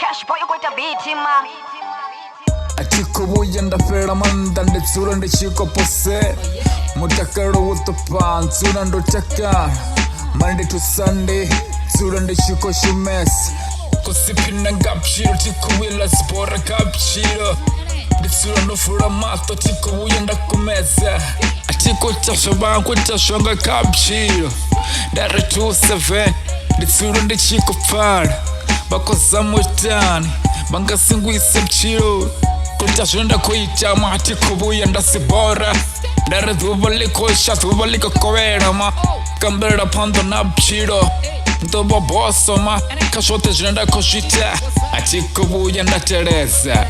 Cash boy, you got a beat him, man. Achikubuye ndafera manda ndetsura ndechiko pose mutakaro with the pan tsura ndochaka Monday to Sunday tsura ndechiko shumes kusipina ngapchiro tikuwila spora kapchiro ndetsura ndofura mato tikubuye ndakumeza atikotashoba kwetashonga kapchiro dare 27 ndetsura ndechiko pana bakoza mutani bangasingwise mchiro kutashonda kuita mati kubuya ndasibora dare dhuba likosha dhuba likakowera ma kambera pando na mchiro ndoba boso ma kashote jenda koshita ati kubuya ndatereza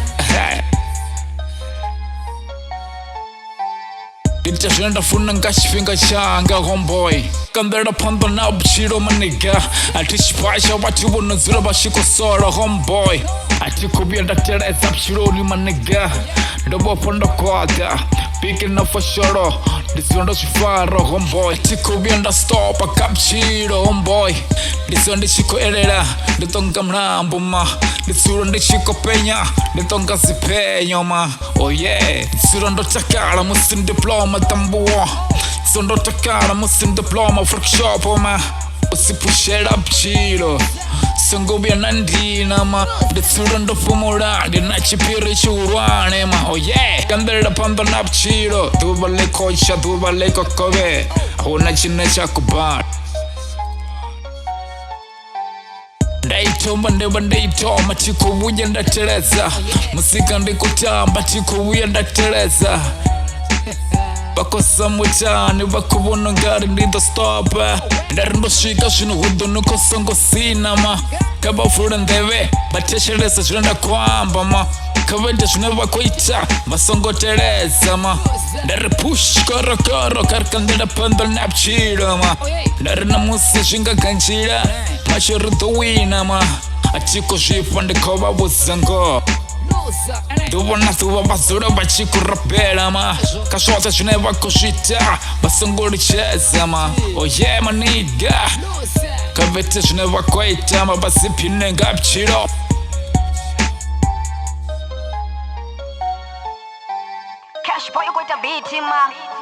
Itashonda funa ngashfinga changa homeboy kambera pando na mchiro maniga ati shipasha wati bunuzura bashiko sora homeboy ati kubuya ndatereza mchiro ni maniga ndoba pando kwada picking up for sure this one does fire homeboy ati kubuya ndastopa kapchiro homeboy this one ndishiko erera nditonga mrambo ma nditsura ndishiko penya nditonga zipenyo ma oh yeah tsura ndotakala musin diploma tambuwa sondo takala musin diploma workshop ma usipushera mchiro songobya nandina ma nditsura ndofumura ndinachipiri churwane ma oh yeah kambera pamba na mchiro dhuba lekosha dhuba lekokove ahuna chine chakubana ndaitomba ndeba ndaitoma tikubuya ndatereza musika ndikutamba tikubuya ndatereza bakosa mutani bakubona ngari ndindostopa ndari ndoshika zvino hudo nukosongo sinama kabafura ndeve batesheresa zvino ndakwamba ma kavende zvino vakoita masongotereza ma ndari push korokoro karikandira pando napchiro ma ndari namusi zvingaganjira mashorudowina ma atiko zvifa ndikova buzango ndubona dhuva vazura vachikurapera ma kasvota zvine vakosvita vasongoricheza ma oh yeah maniga kavete zvine vakoita mabasipine ngapchiro Cash boy, you got a beat him, man.